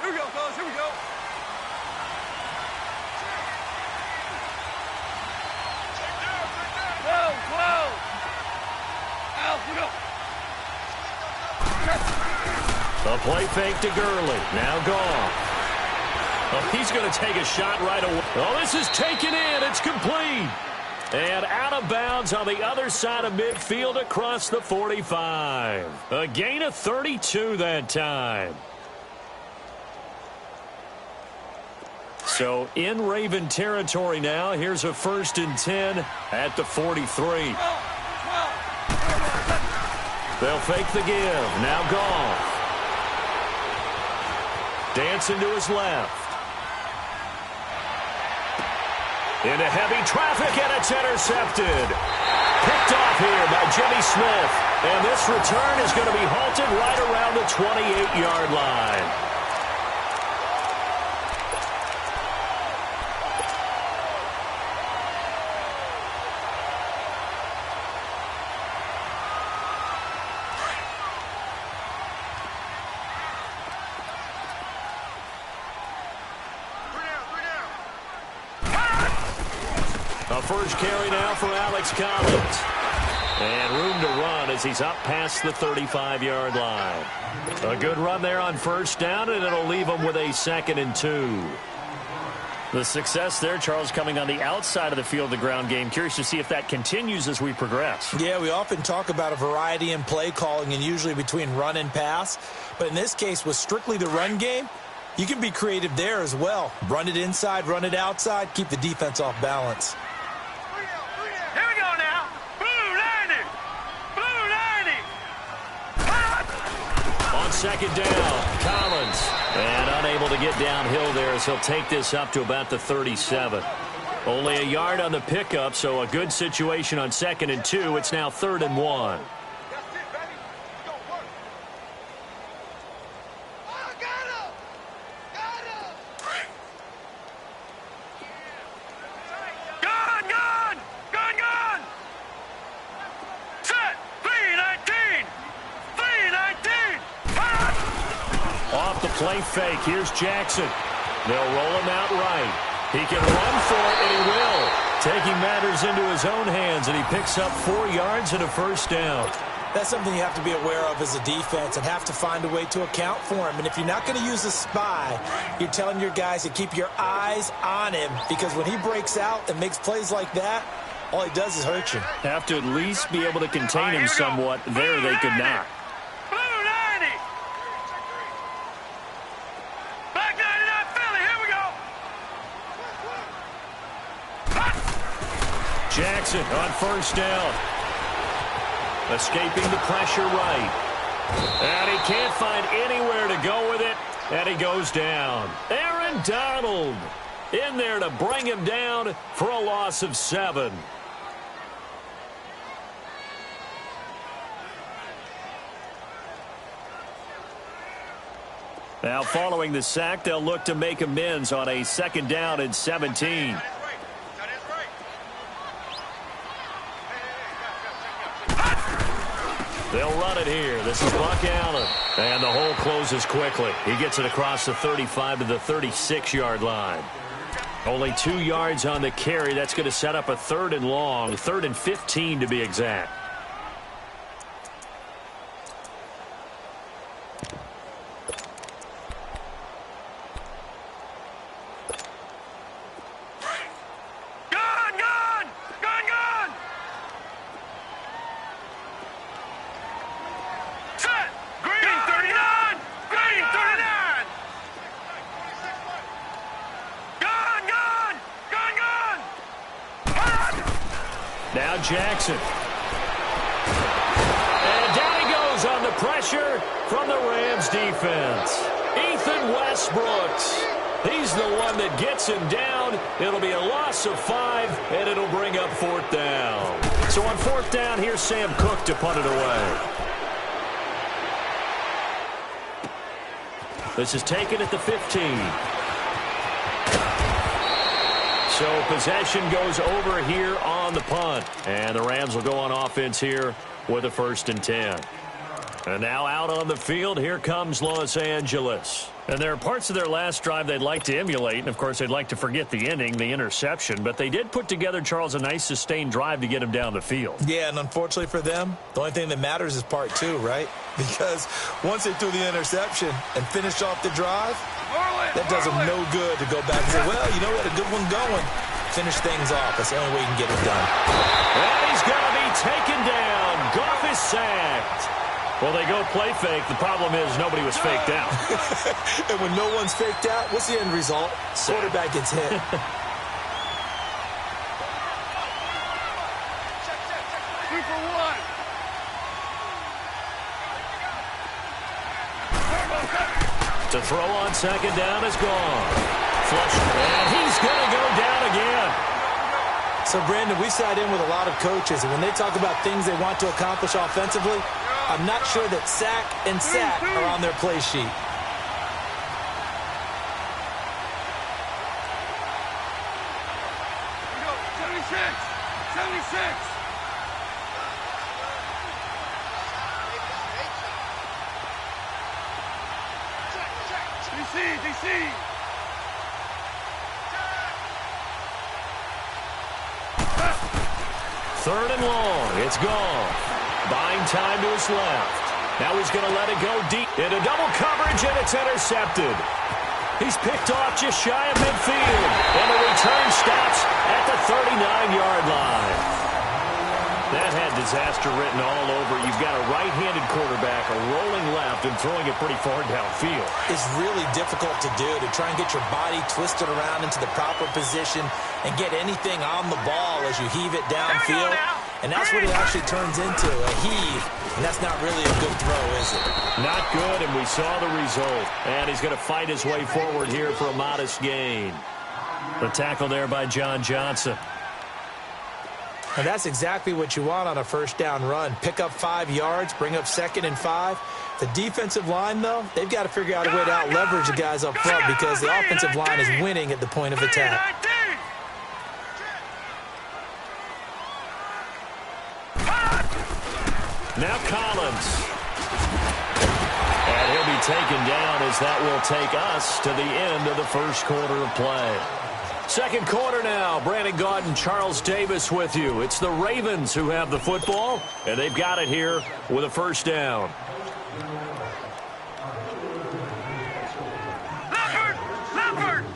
Here we go, fellas. Here we go. Whoa. Al, we go. A play fake to Gurley. Now gone. Oh, he's going to take a shot right away. Oh, this is taken in. It's complete. And out of bounds on the other side of midfield across the 45. A gain of 32 that time. So in Raven territory now. Here's a 1st and 10 at the 43. They'll fake the give. Now Goff. Dancing to his left. Into heavy traffic, and it's intercepted. Picked off here by Jimmy Smith. And this return is going to be halted right around the 28-yard line. A first carry now for Alex Collins. And room to run as he's up past the 35-yard line. A good run there on 1st down, and it'll leave him with a 2nd and 2. The success there, Charles, coming on the outside of the field, the ground game. Curious to see if that continues as we progress. Yeah, we often talk about a variety in play calling and usually between run and pass. But in this case, with strictly the run game, you can be creative there as well. Run it inside, run it outside, keep the defense off balance. Second down, Collins. And unable to get downhill there as he'll take this up to about the 37. Only a yard on the pickup, so a good situation on 2nd and 2. It's now 3rd and 1. Play fake. Here's Jackson. They'll roll him out right. He can run for it, and he will. Taking matters into his own hands, and he picks up 4 yards and a 1st down. That's something you have to be aware of as a defense and have to find a way to account for him. And if you're not going to use a spy, you're telling your guys to keep your eyes on him, because when he breaks out and makes plays like that, all he does is hurt you. Have to at least be able to contain him somewhat. There they could not. Jackson on 1st down. Escaping the pressure right. And he can't find anywhere to go with it. And he goes down. Aaron Donald in there to bring him down for a loss of 7. Now following the sack, they'll look to make amends on a 2nd down and 17. They'll run it here. This is Buck Allen. And the hole closes quickly. He gets it across the 35 to the 36-yard line. Only 2 yards on the carry. That's going to set up a 3rd and long. 3rd and 15 to be exact. Now Jackson. And down he goes on the pressure from the Rams defense. Ethan Westbrooks. He's the one that gets him down. It'll be a loss of 5, and it'll bring up 4th down. So on 4th down, here's Sam Cook to punt it away. This is taken at the 15. So possession goes over here on the punt. And the Rams will go on offense here with a 1st and 10. And now out on the field, here comes Los Angeles. And there are parts of their last drive they'd like to emulate. And, of course, they'd like to forget the inning, the interception. But they did put together, Charles, a nice sustained drive to get him down the field. Yeah, and unfortunately for them, the only thing that matters is part two, right? Because once they threw the interception and finished off the drive, that does them no good to go back and say, well, you know what, a good one going. Finish things off. That's the only way you can get it done. And he's going to be taken down. Goff is sacked. Well, they go play fake. The problem is nobody was faked out. And when no one's faked out, what's the end result? Quarterback gets hit. 2 for 1. To throw on second down is gone. Flush. And he's going to go down again. So, Brandon, we sat in with a lot of coaches, and when they talk about things they want to accomplish offensively, I'm not sure that sack and sack are on their play sheet. Here we go. 76. 76. DC. Third and long. It's gone. Buying time to his left. Now he's going to let it go deep into double coverage, and it's intercepted. He's picked off just shy of midfield, and the return stops at the 39-yard line. That had disaster written all over. You've got a right-handed quarterback, a rolling left, and throwing it pretty far downfield. It's really difficult to do, to try and get your body twisted around into the proper position and get anything on the ball as you heave it downfield. And that's what it actually turns into, a heave. And that's not really a good throw, is it? Not good, and we saw the result. And he's going to fight his way forward here for a modest gain. The tackle there by John Johnson. And that's exactly what you want on a first down run. Pick up 5 yards, bring up 2nd and 5. The defensive line, though, they've got to figure out a way to out-leverage the guys up front because the offensive line is winning at the point of attack. Now Collins. And he'll be taken down as that will take us to the end of the first quarter of play. Second quarter now. Brandon Gaudin, Charles Davis with you. It's the Ravens who have the football, and they've got it here with a first down. Leopard!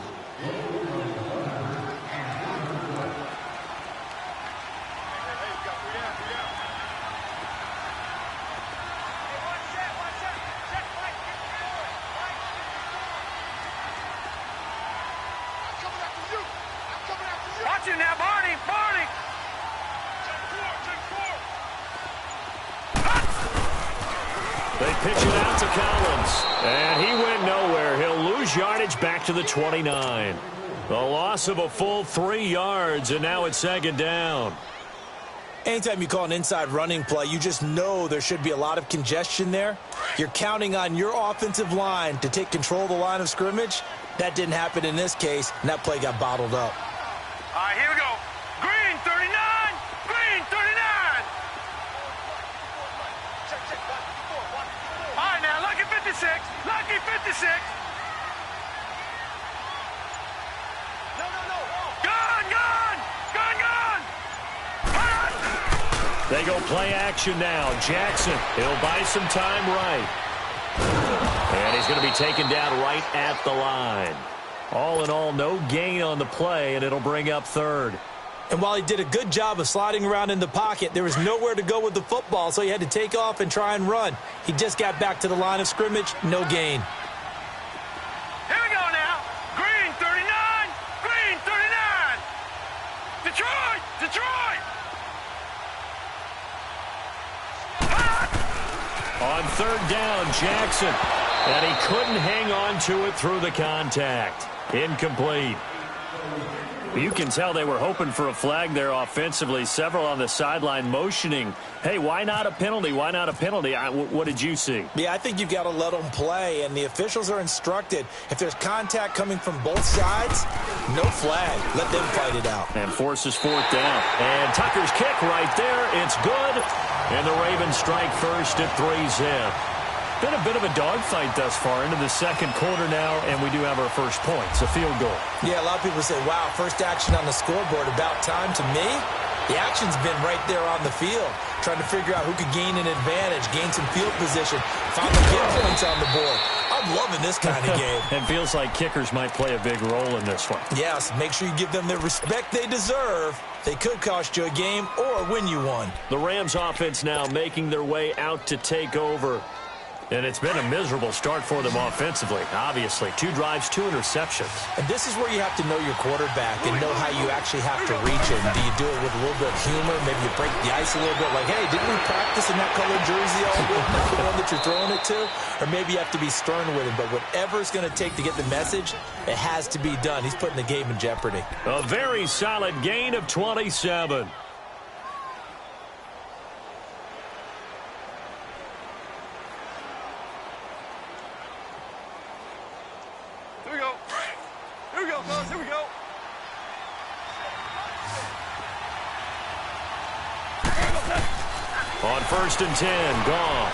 Watch it now, Barney! They pitch it out to Collins, and he went nowhere. He'll lose yardage back to the 29. The loss of a full 3 yards, and now it's second down. Anytime you call an inside running play, you just know there should be a lot of congestion there. You're counting on your offensive line to take control of the line of scrimmage. That didn't happen in this case, and that play got bottled up. All right, here we go. Green 39! Green 39! All right, now, lucky 56. Lucky 56. No. Gone! They go play action now. Jackson, he'll buy some time right. And he's going to be taken down right at the line. All in all, no gain on the play, and it'll bring up third. And while he did a good job of sliding around in the pocket, there was nowhere to go with the football, so he had to take off and try and run. He just got back to the line of scrimmage, no gain. Here we go now. Green 39! Green 39! Detroit! On third down, Jackson. And he couldn't hang on to it through the contact. Incomplete. You can tell they were hoping for a flag there offensively. Several on the sideline motioning, hey, why not a penalty? Why not a penalty? What did you see? Yeah, I think you've got to let them play, and the officials are instructed. If there's contact coming from both sides, no flag. Let them fight it out. And forces fourth down. And Tucker's kick right there. It's good. And the Ravens strike first at 3-zip. Been a bit of a dogfight thus far into the second quarter now, and we do have our first points, a field goal. Yeah, a lot of people say, wow, first action on the scoreboard, about time. To me, the action's been right there on the field, trying to figure out who could gain an advantage, gain some field position, finally get points on the board. I'm loving this kind of game. It feels like kickers might play a big role in this one. Yes, make sure you give them the respect they deserve. They could cost you a game or win you one. The Rams offense now making their way out to take over. And it's been a miserable start for them offensively, obviously. 2 drives, 2 interceptions. And this is where you have to know your quarterback and know how you actually have to reach him. Do you do it with a little bit of humor? Maybe you break the ice a little bit like, hey, didn't we practice in that colored jersey all week? Not the one that you're throwing it to? Or maybe you have to be stern with him. But whatever it's going to take to get the message, it has to be done. He's putting the game in jeopardy. A very solid gain of 27. Here we go. On 1st and 10, Goff.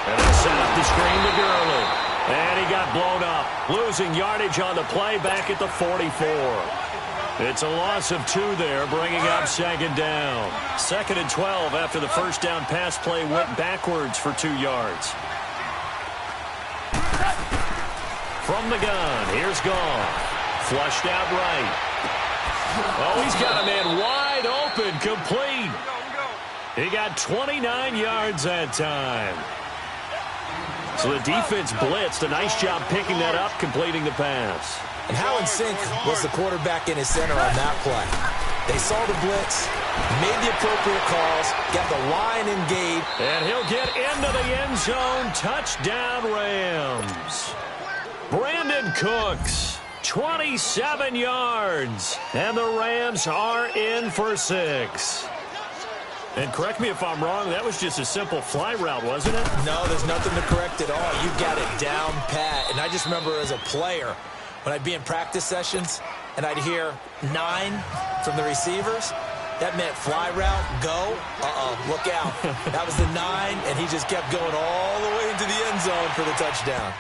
And they set up the screen to Gurley. And he got blown up, losing yardage on the play back at the 44. It's a loss of 2 there, bringing up 2nd down. 2nd and 12 after the first down pass play went backwards for 2 yards. From the gun, here's Goff. Flushed out right. Oh, he's got a man wide open, complete. He got 29 yards that time. So the defense blitzed. A nice job picking that up, completing the pass. And how in sync was the quarterback in his center on that play? They saw the blitz, made the appropriate calls, got the line engaged. And he'll get into the end zone. Touchdown, Rams. Brandon Cooks, 27 yards. And the Rams are in for 6. And correct me if I'm wrong, that was just a simple fly route, wasn't it? No, there's nothing to correct at all. You got it down pat. And I just remember as a player, when I'd be in practice sessions and I'd hear 9 from the receivers, that meant fly route, go, look out. That was the 9, and he just kept going all the way into the end zone for the touchdown.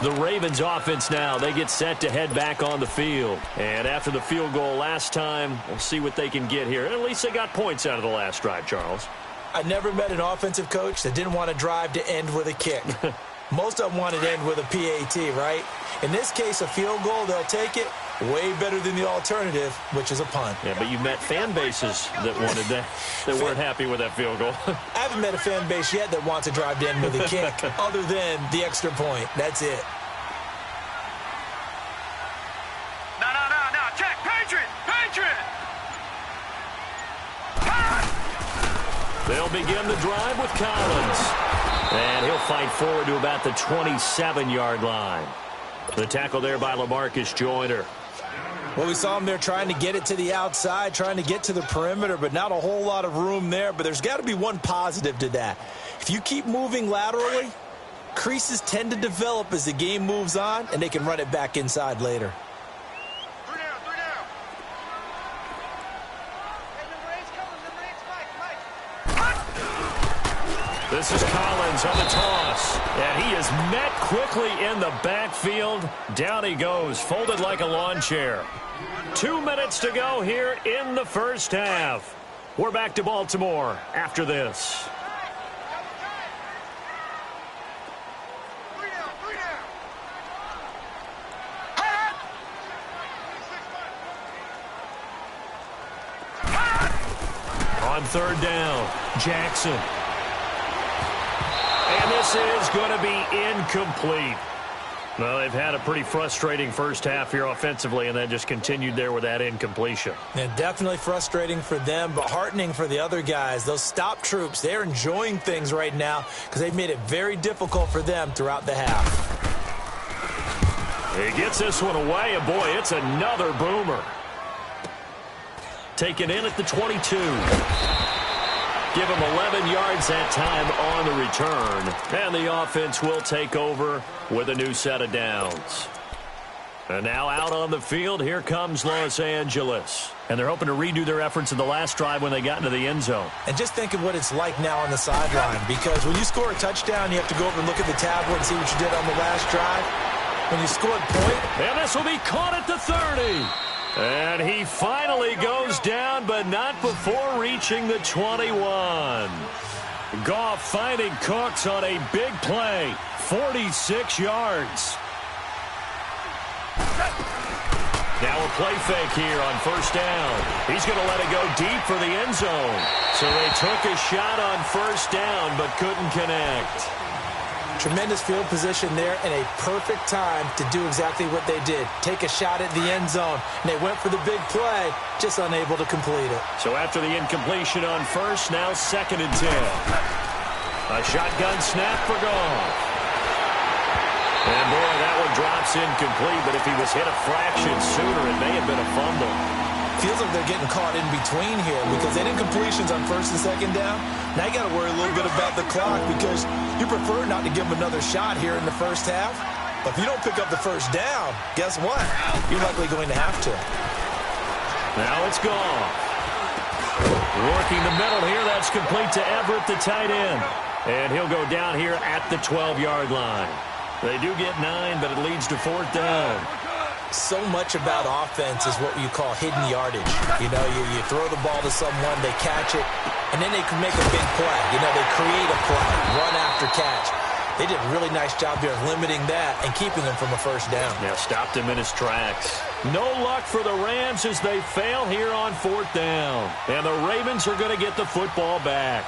The Ravens offense now, they get set to head back on the field. And after the field goal last time, we'll see what they can get here. And at least they got points out of the last drive, Charles. I never met an offensive coach that didn't want a drive to end with a kick. Most of them want it to end with a PAT, right? In this case, a field goal, they'll take it. Way better than the alternative, which is a punt. Yeah, but you've met fan bases that wanted that, that weren't happy with that field goal. I haven't met a fan base yet that wants a drive to end with a kick, other than the extra point. That's it. No. Check. Patriot. They'll begin the drive with Collins. And he'll fight forward to about the 27-yard line. The tackle there by LaMarcus Joyner. Well, we saw him there trying to get it to the outside, trying to get to the perimeter, but not a whole lot of room there. But there's got to be one positive to that. If you keep moving laterally, creases tend to develop as the game moves on, and they can run it back inside later. This is Collins on the toss. And he is met quickly in the backfield. Down he goes, folded like a lawn chair. 2 minutes to go here in the first half. We're back to Baltimore after this. On 3rd down, Jackson. And this is going to be incomplete. Well, they've had a pretty frustrating first half here offensively, and then just continued there with that incompletion. Yeah, definitely frustrating for them, but heartening for the other guys. Those stop troops, they're enjoying things right now because they've made it very difficult for them throughout the half. He gets this one away, and boy, it's another boomer. Taken in at the 22. Give him 11 yards that time on the return. And the offense will take over with a new set of downs. And now out on the field, here comes Los Angeles. And they're hoping to redo their efforts in the last drive when they got into the end zone. And just think of what it's like now on the sideline, because when you score a touchdown, you have to go over and look at the tablet and see what you did on the last drive. When you scored point. And this will be caught at the 30. And he finally goes down, but not before reaching the 21. Goff finding Cooks on a big play. 46 yards. Now a play fake here on first down. He's going to let it go deep for the end zone. So they took a shot on first down, but couldn't connect. Tremendous field position there and a perfect time to do exactly what they did. Take a shot at the end zone. And they went for the big play, just unable to complete it. So after the incompletion on first, now 2nd and 10. A shotgun snap for Goff. And boy, that one drops incomplete, but if he was hit a fraction sooner, it may have been a fumble. Feels like they're getting caught in between here because they did incompletions on first and second down. Now you got to worry a little bit about the clock because you prefer not to give them another shot here in the first half. But if you don't pick up the first down, guess what? You're likely going to have to. Now it's gone. Working the middle here, that's complete to Everett, the tight end. And he'll go down here at the 12-yard line. They do get 9, but it leads to 4th down. So much about offense is what you call hidden yardage. You know, you throw the ball to someone, they catch it, and then they can make a big play. You know, they create a play, run after catch. They did a really nice job there of limiting that and keeping him from a first down. Yeah, stopped him in his tracks. No luck for the Rams as they fail here on 4th down. And the Ravens are going to get the football back.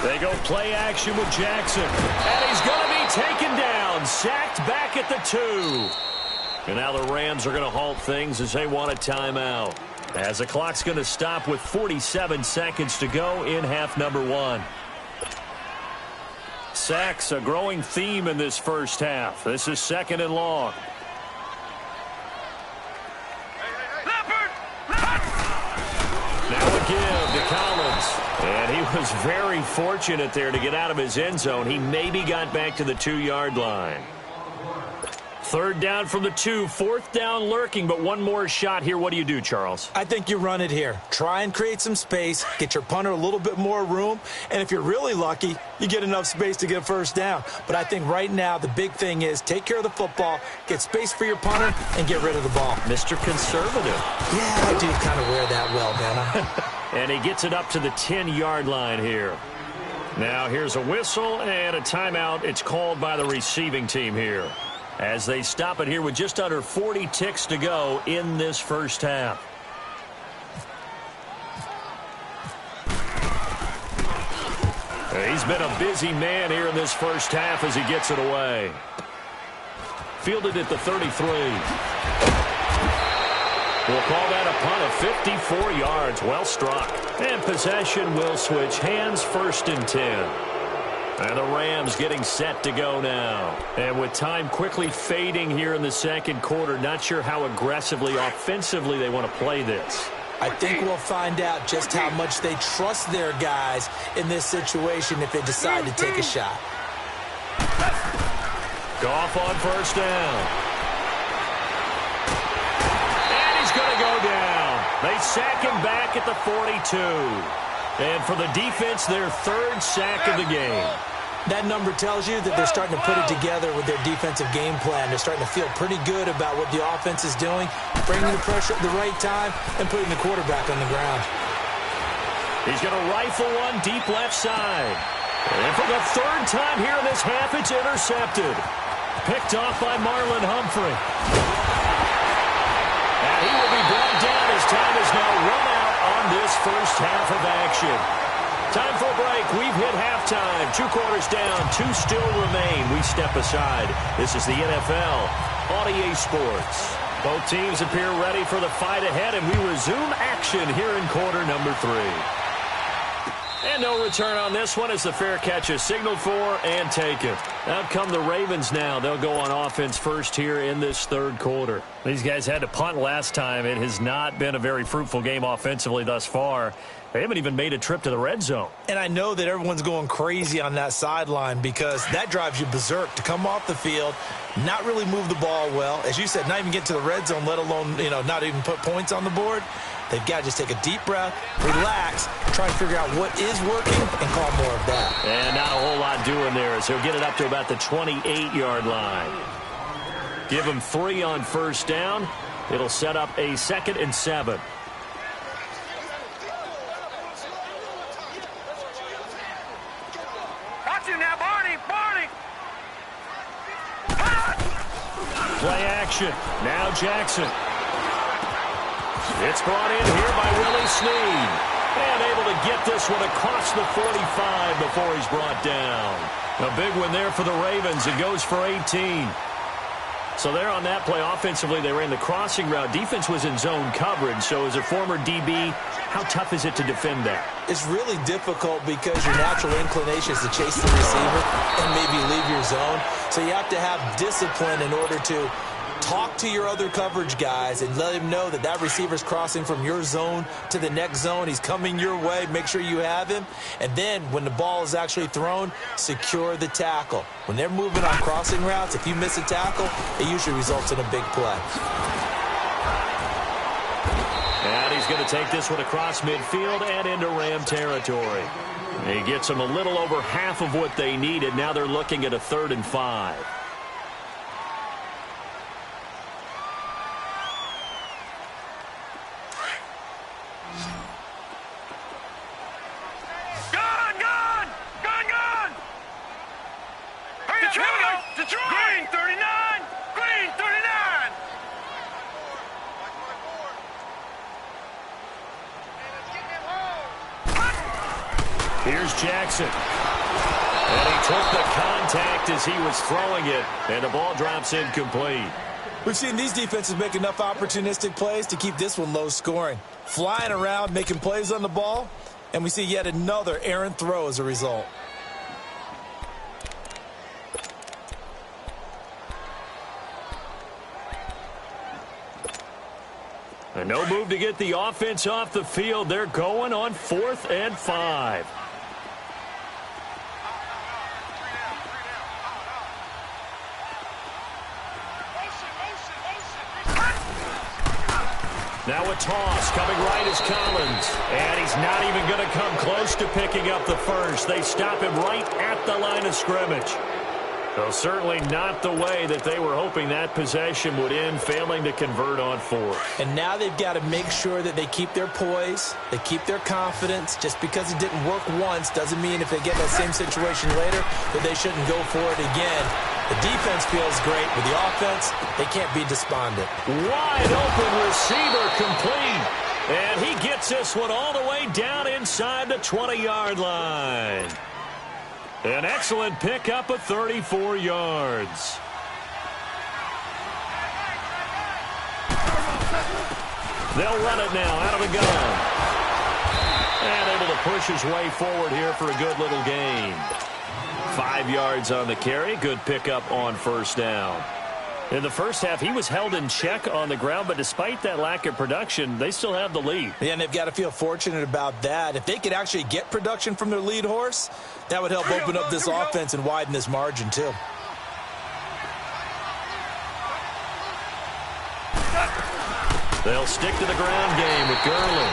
They go play action with Jackson. And he's going to be taken down. Sacked back at the 2. And now the Rams are going to halt things as they want a timeout. As the clock's going to stop with 47 seconds to go in half number 1. Sacks, a growing theme in this first half. This is 2nd and long. Now a give to Collins. And he was very fortunate there to get out of his end zone. He maybe got back to the 2-yard line. 3rd down from the 2. 4th down lurking, but one more shot here. What do you do, Charles? I think you run it here. Try and create some space, get your punter a little bit more room, and if you're really lucky, you get enough space to get a first down. But I think right now the big thing is take care of the football, get space for your punter, and get rid of the ball. Mr. Conservative. Yeah, I do kind of wear that well, man. And he gets it up to the 10-yard line here. Now here's a whistle and a timeout. It's called by the receiving team here, as they stop it here with just under 40 ticks to go in this first half. He's been a busy man here in this first half as he gets it away. Fielded at the 33. We'll call that a punt of 54 yards. Well struck. And possession will switch hands, 1st and 10. And the Rams getting set to go now. And with time quickly fading here in the 2nd quarter, not sure how aggressively, offensively they want to play this. I think we'll find out just how much they trust their guys in this situation if they decide to take a shot. Goff on first down. And he's going to go down. They sack him back at the 42. And for the defense, their 3rd sack of the game. That number tells you that they're starting to put it together with their defensive game plan. They're starting to feel pretty good about what the offense is doing, bringing the pressure at the right time, and putting the quarterback on the ground. He's going to rifle one deep left side. And for the 3rd time here in this half, it's intercepted. Picked off by Marlon Humphrey. And he will be brought down as time is now run out on this first half of action. Time for a break. We've hit halftime. 2 quarters down. 2 still remain. We step aside. This is the NFL on EA Sports. Both teams appear ready for the fight ahead, and we resume action here in quarter number 3. And And no return on this one as the fair catch is signaled for and taken. Out come the Ravens now. They'll go on offense first here in this third quarter. These guys had to punt last time. It has not been a very fruitful game offensively thus far. They haven't even made a trip to the red zone. And I know that everyone's going crazy on that sideline because that drives you berserk to come off the field, not really move the ball well. As you said, not even get to the red zone, let alone, not even put points on the board. They've got to just take a deep breath, relax, try and figure out what is working, and call more of that. And not a whole lot doing there as he'll get it up to about the 28-yard line. Give him 3 on first down. It'll set up a 2nd and 7. Watch him now, Barney! Play action. Now Jackson. It's brought in here by Willie Snead. And able to get this one across the 45 before he's brought down. A big one there for the Ravens. It goes for 18. So there on that play, offensively, they ran the crossing route. Defense was in zone coverage. So as a former DB, how tough is it to defend that? It's really difficult because your natural inclination is to chase the receiver and maybe leave your zone. So you have to have discipline in order to talk to your other coverage guys and let him know that that receiver's crossing from your zone to the next zone. He's coming your way. Make sure you have him. And then when the ball is actually thrown, secure the tackle. When they're moving on crossing routes, if you miss a tackle, it usually results in a big play. And he's going to take this one across midfield and into Ram territory. He gets them a little over half of what they needed. Now they're looking at a 3rd and 5. Green 39! Green 39! Here's Jackson. And he took the contact as he was throwing it. And the ball drops incomplete. We've seen these defenses make enough opportunistic plays to keep this one low scoring. Flying around, making plays on the ball. And we see yet another errant throw as a result. And no move to get the offense off the field. They're going on 4th and 5. Now a toss coming right is Collins. And he's not even going to come close to picking up the first. They stop him right at the line of scrimmage. So certainly not the way that they were hoping that possession would end, failing to convert on 4th. And now they've got to make sure that they keep their poise, they keep their confidence. Just because it didn't work once doesn't mean if they get that same situation later that they shouldn't go for it again. The defense feels great. With the offense, they can't be despondent. Wide open receiver complete. And he gets this one all the way down inside the 20-yard line. An excellent pickup of 34 yards. They'll run it now out of the gun. And able to push his way forward here for a good little gain. 5 yards on the carry. Good pickup on first down. In the first half, he was held in check on the ground, but despite that lack of production, they still have the lead. Yeah, and they've got to feel fortunate about that. If they could actually get production from their lead horse, that would help open up this offense and widen this margin, too. They'll stick to the ground game with Gurley.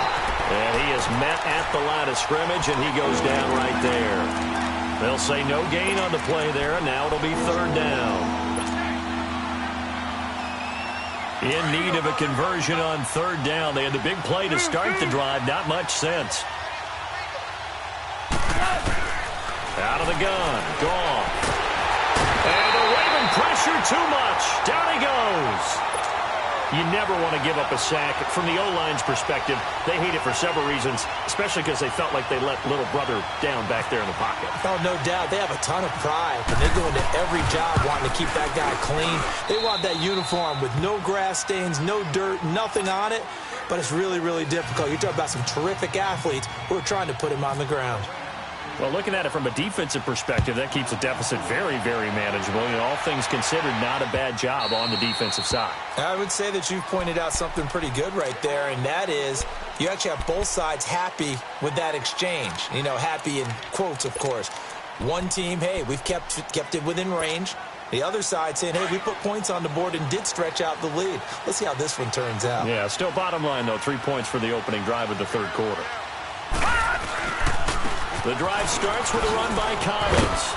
And he is met at the line of scrimmage, and he goes down right there. They'll say no gain on the play there, and now it'll be 3rd down. In need of a conversion on 3rd down. They had the big play to start the drive. Not much sense. Out of the gun. Gone. And the Raven pressure too much. Down he goes. You never want to give up a sack. From the O-line's perspective, they hate it for several reasons, especially because they felt like they let little brother down back there in the pocket. Oh, no doubt. They have a ton of pride, and they go into every job wanting to keep that guy clean. They want that uniform with no grass stains, no dirt, nothing on it, but it's really, really difficult. You're talking about some terrific athletes who are trying to put him on the ground. Well, looking at it from a defensive perspective, that keeps the deficit very, very manageable. You know, all things considered, not a bad job on the defensive side. I would say that you've pointed out something pretty good right there, and that is you actually have both sides happy with that exchange. You know, happy in quotes, of course. One team, hey, we've kept it within range. The other side saying, hey, we put points on the board and did stretch out the lead. Let's see how this one turns out. Yeah, still bottom line, though, 3 points for the opening drive of the third quarter. The drive starts with a run by Collins.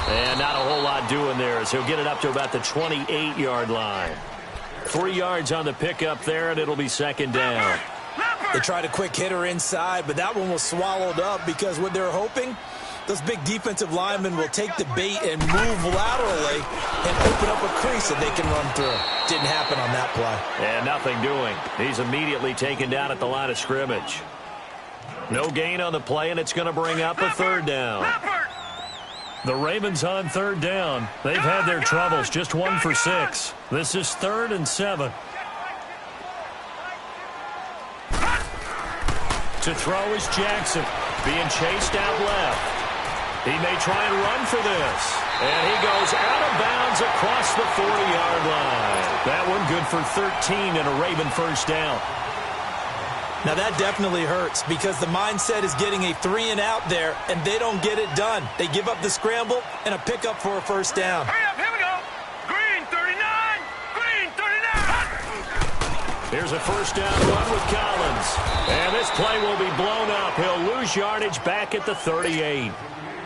And not a whole lot doing there as he'll get it up to about the 28-yard line. 3 yards on the pickup there, and it'll be second down. They tried a quick hitter inside, but that one was swallowed up because what they're hoping, those big defensive linemen will take the bait and move laterally and open up a crease that they can run through. Didn't happen on that play. And nothing doing. He's immediately taken down at the line of scrimmage. No gain on the play, and it's going to bring up a third down. The Ravens on third down. They've had their troubles, just 1 for 6. This is 3rd and 7. To throw is Jackson, being chased out left. He may try and run for this. And he goes out of bounds across the 40-yard line. That one good for 13 and a Raven first down. Now that definitely hurts because the mindset is getting a 3-and-out there, and they don't get it done. They give up the scramble and a pickup for a first down. Hurry up, here we go. Green 39, green 39. Here's a first down run with Collins. And this play will be blown up. He'll lose yardage back at the 38.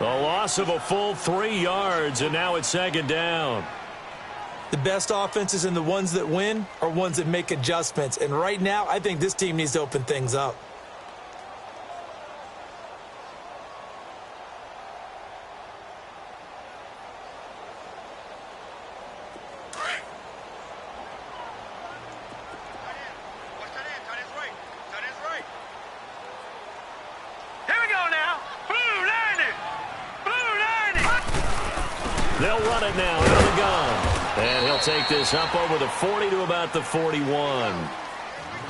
A loss of a full 3 yards, and now it's second down. The best offenses and the ones that win are ones that make adjustments. And right now, I think this team needs to open things up. Here we go now. Blue 90. Blue 90. They'll run it now out of the gun. And he'll take this up over the 40 to about the 41.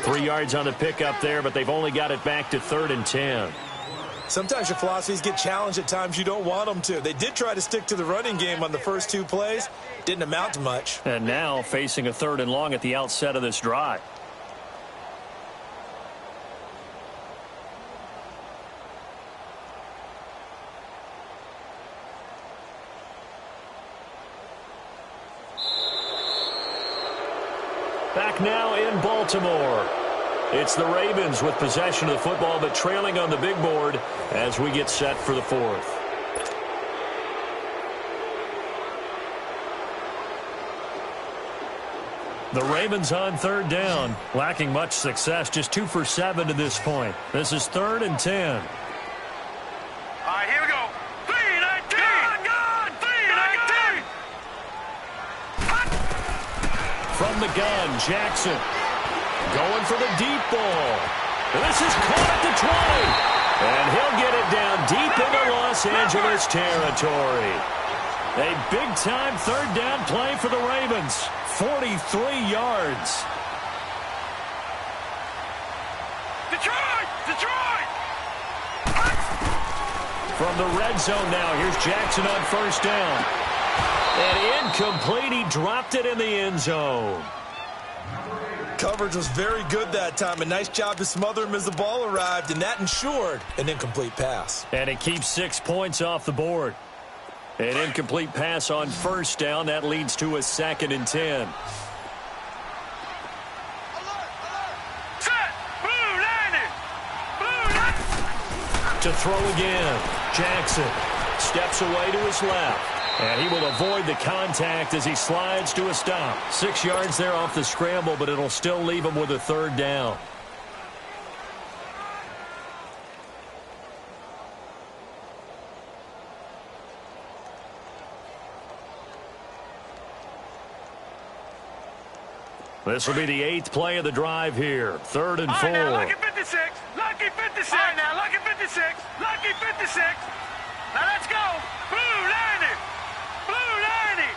3 yards on the pickup there, but they've only got it back to 3rd and 10. Sometimes your philosophies get challenged at times you don't want them to. They did try to stick to the running game on the first 2 plays. Didn't amount to much. And now facing a 3rd and long at the outset of this drive. Back now in Baltimore. It's the Ravens with possession of the football, but trailing on the big board as we get set for the 4th. The Ravens on 3rd down, lacking much success, just 2 for 7 to this point. This is 3rd and 10. All right, here we go. 319. Gun. 319. From the gun, Jackson going for the deep ball. This is caught at the 20. And he'll get it down deep into Los Angeles territory. A big-time 3rd down play for the Ravens. 43 yards. Detroit. Detroit. From the red zone now, here's Jackson on 1st down. And incomplete, he dropped it in the end zone. Coverage was very good that time. A nice job to smother him as the ball arrived, and that ensured an incomplete pass. And it keeps 6 points off the board. An incomplete pass on 1st down. That leads to a 2nd and 10. Set. Blue 90. Blue 90. To throw again. Jackson steps away to his left. And he will avoid the contact as he slides to a stop. 6 yards there off the scramble, but it'll still leave him with a 3rd down. This will be the 8th play of the drive here. 3rd and 4. All right, now, lucky 56. Lucky 56. All right, now, lucky 56. Lucky 56. Now, let's go. Blue 90. Blue 90.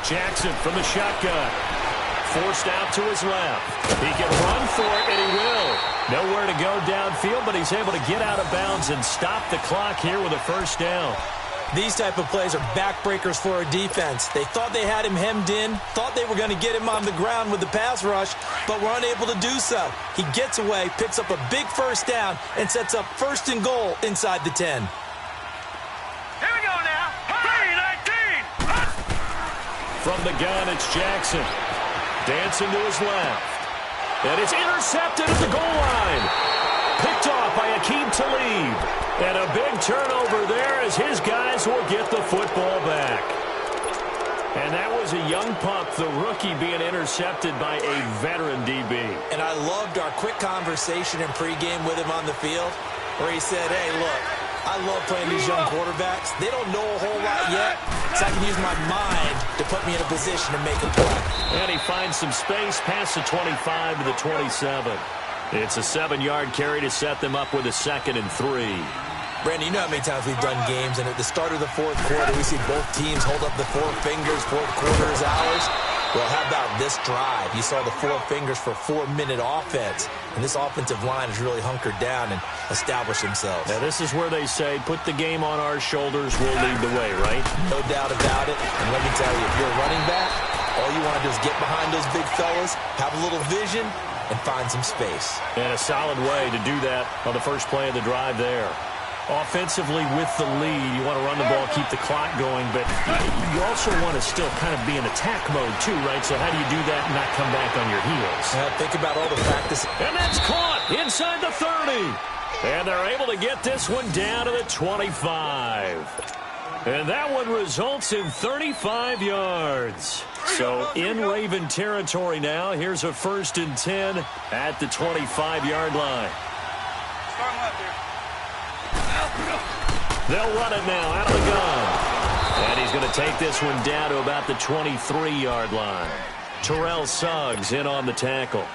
Jackson from the shotgun. forced out to his left. He can run for it, and he will. Nowhere to go downfield, but he's able to get out of bounds and stop the clock here with a first down. These type of plays are backbreakers for a defense. They thought they had him hemmed in, thought they were going to get him on the ground with the pass rush, but were unable to do so. He gets away, picks up a big first down, and sets up 1st and goal inside the 10. Here we go now. 3-19. From the gun, it's Jackson. Dancing to his left. And it's intercepted at the goal line. Picked off by Akeem Talib. And a big turnover there as his guys will get the football back. And that was a young pup, the rookie, being intercepted by a veteran DB. And I loved our quick conversation in pregame with him on the field where he said, hey, look, I love playing these young quarterbacks. They don't know a whole lot yet, so I can use my mind to put me in a position to make a play. And he finds some space past the 25 to the 27. It's a 7-yard carry to set them up with a 2nd and 3. Brandon, you know how many times we've done games, and at the start of the 4th quarter, we see both teams hold up the 4 fingers, 4th quarter is ours. Well, how about this drive? You saw the 4 fingers for 4-minute offense, and this offensive line has really hunkered down and established themselves. Now, this is where they say, put the game on our shoulders, we'll lead the way, right? No doubt about it. And let me tell you, if you're a running back, all you want to do is get behind those big fellas, have a little vision, and find some space. And a solid way to do that on the first play of the drive there. Offensively with the lead, you want to run the ball, keep the clock going, but you also want to still kind of be in attack mode too, right? So how do you do that and not come back on your heels? Think about all the practice. And that's caught inside the 30. And they're able to get this one down to the 25. And that one results in 35 yards. So in Raven territory now, here's a 1st and 10 at the 25-yard line. Starting left here. They'll run it now out of the gun. And he's going to take this one down to about the 23-yard line. Terrell Suggs in on the tackle.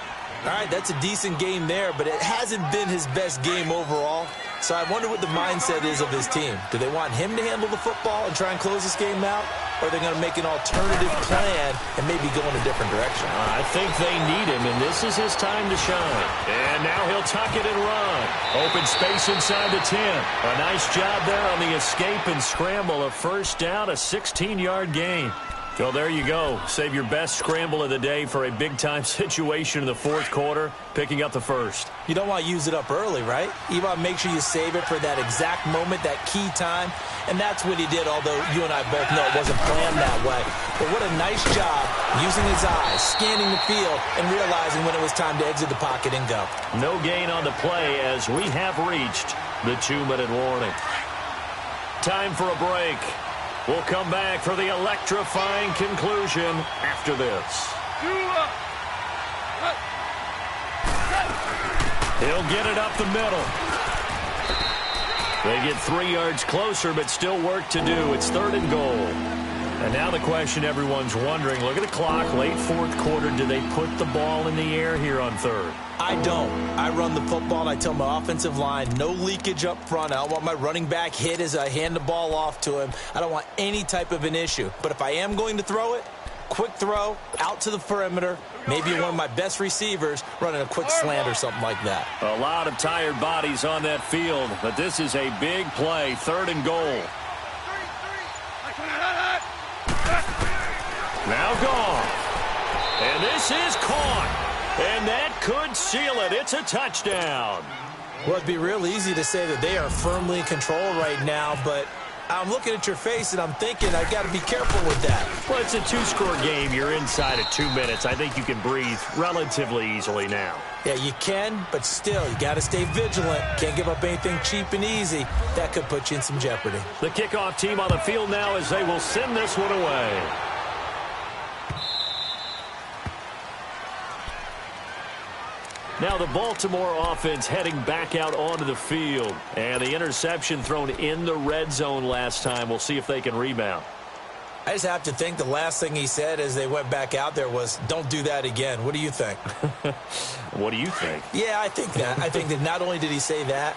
All right, that's a decent game there, but it hasn't been his best game overall. So I wonder what the mindset is of his team. Do they want him to handle the football and try and close this game out? Or are they going to make an alternative plan and maybe go in a different direction? I think they need him, and this is his time to shine. And now he'll tuck it and run. Open space inside the 10. A nice job there on the escape and scramble. A first down, a 16-yard gain. So there you go. Save your best scramble of the day for a big-time situation in the 4th quarter, picking up the first. You don't want to use it up early, right? You want to make sure you save it for that exact moment, that key time. And that's what he did, although you and I both know it wasn't planned that way. But what a nice job using his eyes, scanning the field, and realizing when it was time to exit the pocket and go. No gain on the play as we have reached the 2-minute warning. Time for a break. We'll come back for the electrifying conclusion after this. He'll get it up the middle. They get 3 yards closer, but still work to do. It's 3rd and goal. And now the question everyone's wondering, look at the clock, late 4th quarter. Do they put the ball in the air here on 3rd? I don't. I run the football, and I tell my offensive line, no leakage up front. I don't want my running back hit as I hand the ball off to him. I don't want any type of an issue. But if I am going to throw it, quick throw, out to the perimeter, maybe one of my best receivers running a quick slant or something like that. A lot of tired bodies on that field, but this is a big play, 3rd and goal. Now gone. And this is caught. And that could seal it. It's a touchdown. Well, it'd be real easy to say that they are firmly in control right now, but I'm looking at your face and I'm thinking I got to be careful with that. Well, it's a 2-score game. You're inside of 2 minutes. I think you can breathe relatively easily now. Yeah, you can, but still, you got to stay vigilant. Can't give up anything cheap and easy. That could put you in some jeopardy. The kickoff team on the field now as they will send this one away. Now the Baltimore offense heading back out onto the field. And the interception thrown in the red zone last time. We'll see if they can rebound. I just have to think the last thing he said as they went back out there was, don't do that again. What do you think? What do you think? Yeah, I think that. I think that not only did he say that,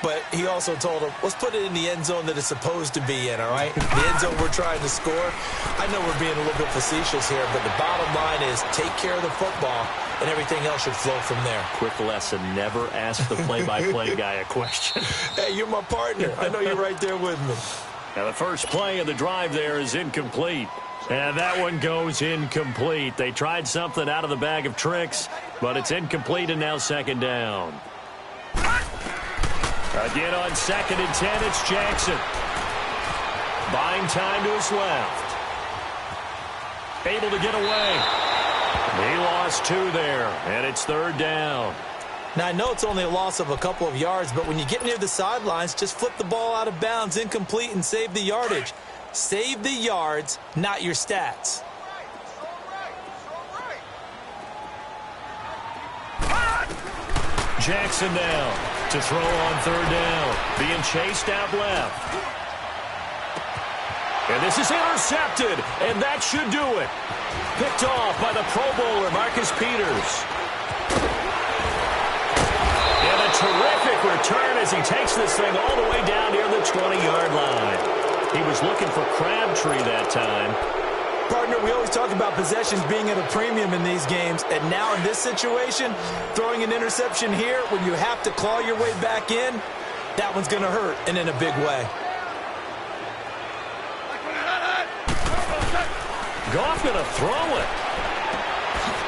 but he also told him, let's put it in the end zone that it's supposed to be in, all right? The end zone we're trying to score. I know we're being a little bit facetious here, but the bottom line is take care of the football, and everything else should flow from there. Quick lesson, never ask the play-by-play guy a question. Hey, you're my partner. I know you're right there with me. Now the first play of the drive there is incomplete. And that one goes incomplete. They tried something out of the bag of tricks, but it's incomplete and now second down. Again on 2nd and 10, it's Jackson. Buying time to his left. Able to get away. He lost 2 there, and it's 3rd down. Now, I know it's only a loss of a couple of yards, but when you get near the sidelines, just flip the ball out of bounds, incomplete, and save the yardage. Save the yards, not your stats. Jackson now to throw on 3rd down. Being chased out left. And this is intercepted, and that should do it. Picked off by the Pro Bowler, Marcus Peters. And a terrific return as he takes this thing all the way down near the 20-yard line. He was looking for Crabtree that time. Partner, we always talk about possessions being at a premium in these games, and now in this situation, throwing an interception here when you have to claw your way back in, that one's going to hurt, and in a big way. Goff going to throw it.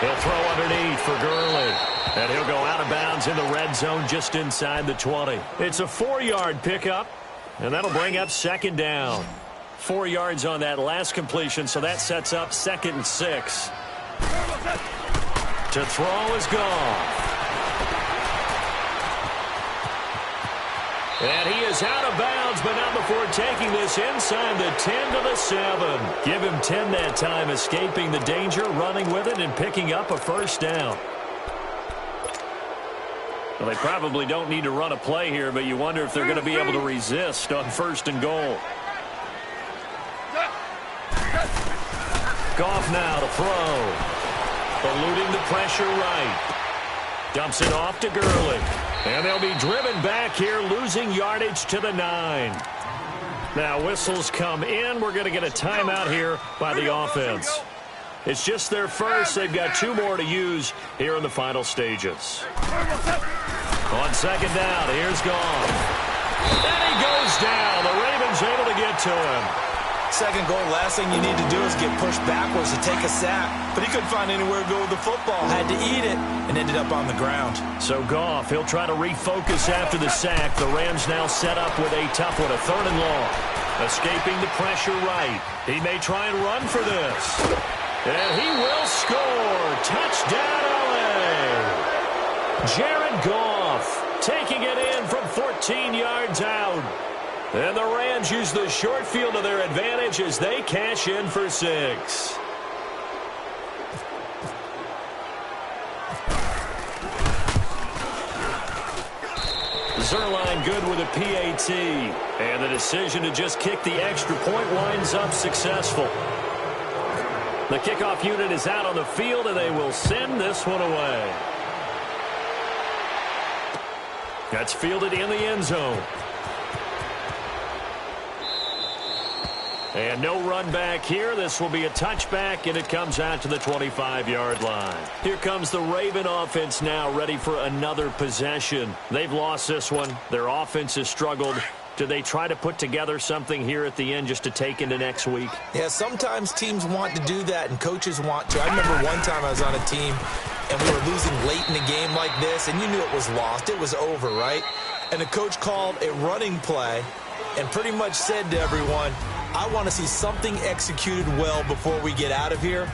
He'll throw underneath for Gurley. And he'll go out of bounds in the red zone just inside the 20. It's a 4-yard pickup, and that'll bring up 2nd down. 4 yards on that last completion, so that sets up 2nd and 6. To throw is Goff. And he is out of bounds, but not before taking this inside the 10 to the 7. Give him 10 that time, escaping the danger, running with it, and picking up a 1st down. Well, they probably don't need to run a play here, but you wonder if they're going to be able to resist on 1st and goal. Goff now to throw. Eluding the pressure right. Dumps it off to Gurley. And they'll be driven back here, losing yardage to the 9. Now whistles come in. We're going to get a timeout here by the offense. It's just their first. They've got 2 more to use here in the final stages. On 2nd down, here's Goff. And he goes down. The Ravens able to get to him. 2nd goal, last thing you need to do is get pushed backwards to take a sack. But he couldn't find anywhere to go with the football. Had to eat it and ended up on the ground. So Goff, he'll try to refocus after the sack. The Rams now set up with a tough one, a 3rd and long. Escaping the pressure right. He may try and run for this. And he will score. Touchdown, LA. Jared Goff taking it in from 14 yards out. And the Rams use the short field to their advantage as they cash in for 6. Zerline good with a PAT. And the decision to just kick the extra point winds up successful. The kickoff unit is out on the field, and they will send this one away. That's fielded in the end zone. And no run back here. This will be a touchback, and it comes out to the 25-yard line. Here comes the Raven offense now, ready for another possession. They've lost this one. Their offense has struggled. Do they try to put together something here at the end just to take into next week? Yeah, sometimes teams want to do that, and coaches want to. I remember one time I was on a team, and we were losing late in a game like this, and you knew it was lost. It was over, right? And the coach called a running play and pretty much said to everyone, I want to see something executed well before we get out of here.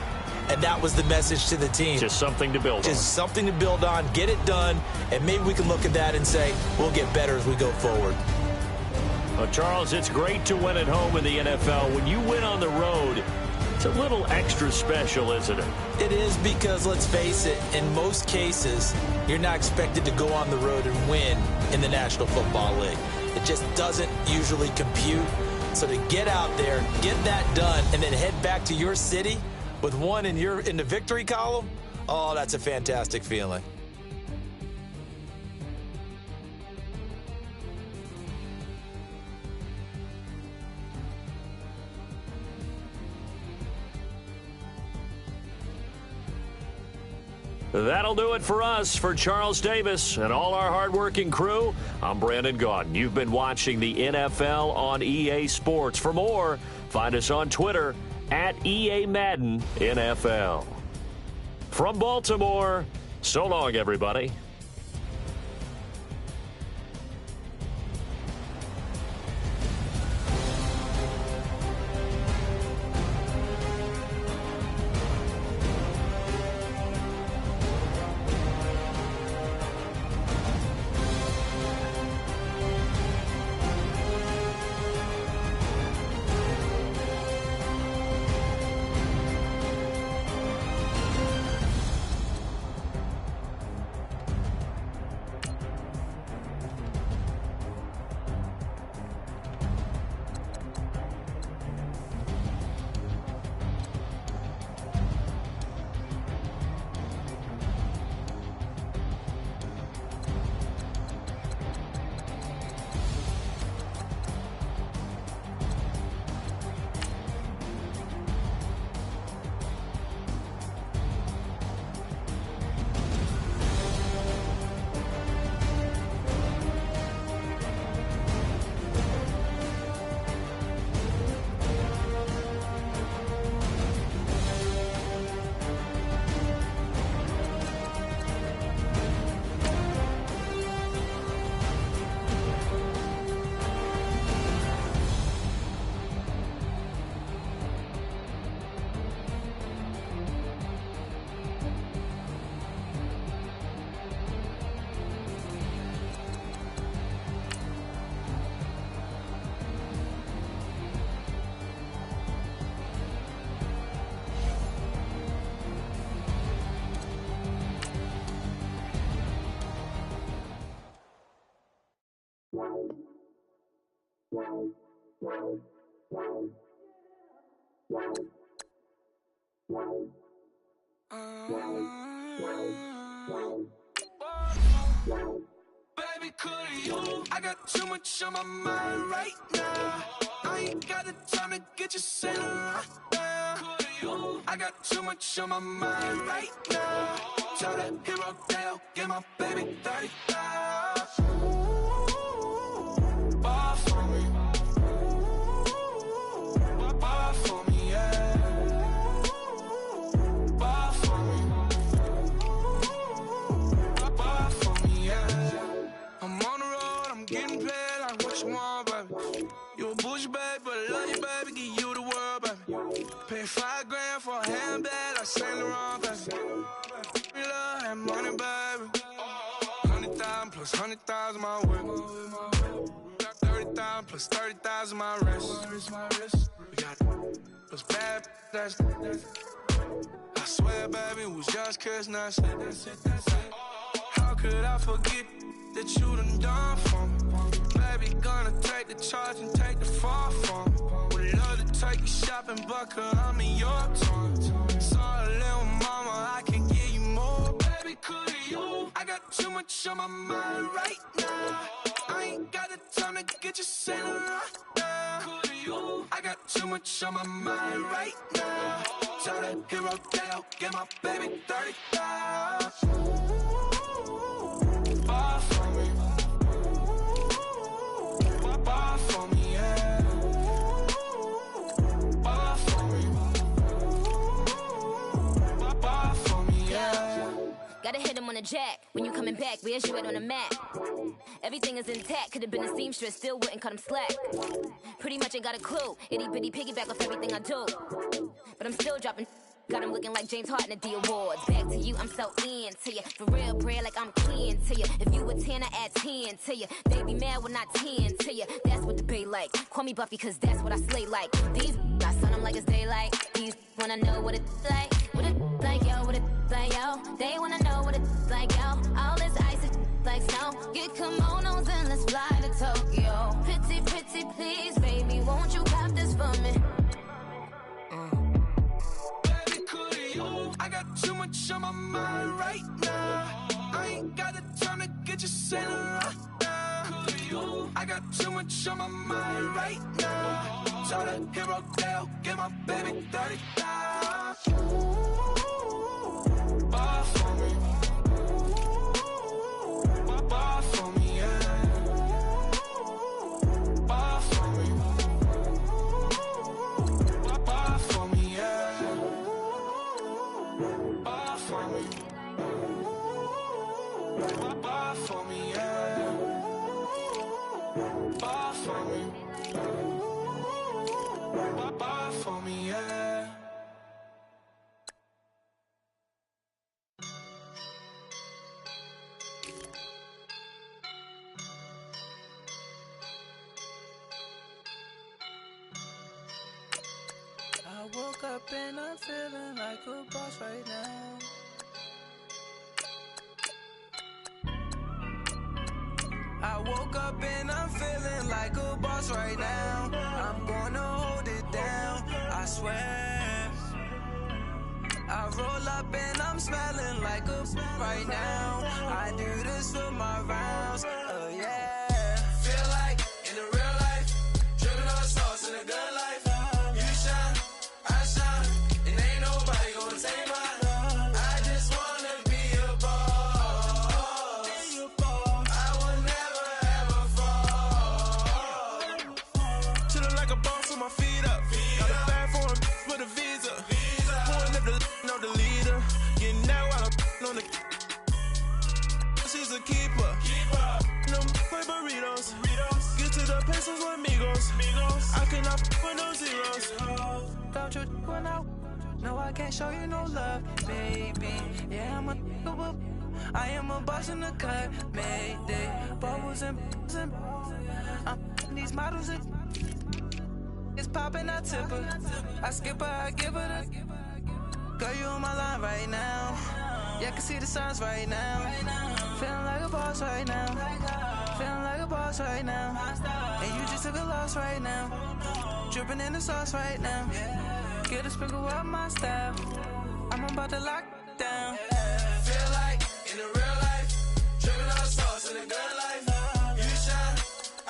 And that was the message to the team. Just something to build on. Just something to build on, get it done, and maybe we can look at that and say, we'll get better as we go forward. Well, Charles, it's great to win at home in the NFL. When you win on the road, it's a little extra special, isn't it? It is, because, let's face it, in most cases, you're not expected to go on the road and win in the National Football League. It just doesn't usually compute. So to get out there, get that done, and then head back to your city with one in the victory column, oh, that's a fantastic feeling. That'll do it for us. For Charles Davis and all our hardworking crew, I'm Brandon Gaudin. You've been watching the NFL on EA Sports. For more, find us on Twitter at EA Madden NFL. From Baltimore, so long, everybody. Baby, could you? I got too much on my mind right now. I ain't got the time to get you sitting right now. Could you? I got too much on my mind right now. Tell that hero Dale, get my baby 30,000. Ball for me. Ball for me, yeah. Ball for me. Ball for me, yeah. I'm on the road, I'm getting paid like what you want, baby. You a bougie, baby, but I love you, baby. Give you the world, baby. Pay $5 grand for a handbag like Saint Laurent, baby. We love that money, baby. 100,000 plus 100,000 my way. Got 30,000 plus 30,000 my wrist. We got those bad, that's I swear, baby, it was just kiss, now that's it. How could I forget that you done for me? Baby, gonna take the charge and take the fall from me. Would love to take you shopping, but I'm in your time. Sorry, little mama, I can give you more. Baby, could you? I got too much on my mind right now. I ain't got the time to get you sitting right now. Could you? I got too much on my mind right now. Tell that hero Dale, get my baby 30,000. Ball for me. Ball for me, yeah. Ball for me. Ball for me, yeah. Gotta hit him on the jack. When you coming back, where's you at on the map? Everything is intact. Could've been a seamstress, still wouldn't cut him slack. Pretty much ain't got a clue. Itty bitty piggyback off everything I do. But I'm still dropping. Got him looking like James Harden at the awards. Back to you, I'm so into you. For real, bread, like I'm kin to you. If you a 10, I add 10 to you. They be mad when I 10 to you. That's what the bay like. Call me Buffy, cause that's what I slay like. These I sun them like it's daylight. These wanna know what it's like. What it like, yo, what it like, yo. They wanna know what it's like, yo. All this ice is like snow. Get kimonos and let's fly to Tokyo. Pretty, pretty, please, baby, won't you cop this for me? I got too much on my mind right now. I ain't got the time to get you sitting right now. I got too much on my mind right now. Tell that hero Dale, get my baby 30,000. Ball for me. up and I'm feeling like a boss right now. I woke up and I'm feeling like a boss right now. I'm gonna hold it down, I swear. I roll up and I'm smelling like a right now. I do this for my rounds, yeah. Feel like in the real life, dripping on sauce in a good life. You shine, I shine, and ain't nobody gonna take mine. I just wanna be a boss. I will never ever fall. Chillin' like a boss with my feet up. Got a bag for him with a visa. Pulling up the no the leader. Getting that while I'm on the. She's a keeper. No play burritos. Get to the pesos with amigos. I cannot with no zeros. Don't you when no, I can't show you no love, baby. Yeah, I am a boss in the cut, mayday. Bubbles and these models it's popping, I tip her. I skip her, I give her the. Girl, you on my line right now. Yeah, I can see the signs right now. Feeling like a boss right now. Feeling like a boss right now. And you just took a loss right now. Dripping in the sauce right now. Get a sprinkle up my style. I'm about to lock down. Feel like in the real life, dripping on sauce in the good life. You shine,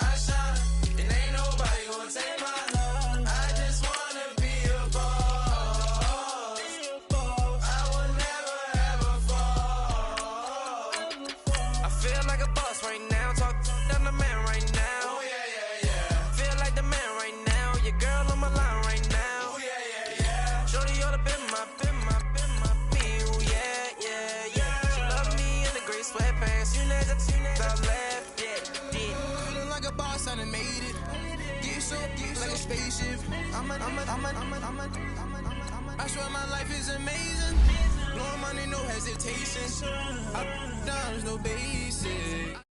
I shine, and ain't nobody gonna take mine. I just wanna be a boss. I will never ever fall. I feel like a boss right now. Talk down the man right now. Oh yeah. Feel like the man right now. Your girl on my line right now. Oh yeah. Shorty oughta been my me. Oh yeah. She love me in the gray sweatpants. You never left. Yeah. Feeling like a boss, I done made it. Get so like a spaceship. I swear my life is amazing. Blowing money, no hesitation. Up, down, there's no basic.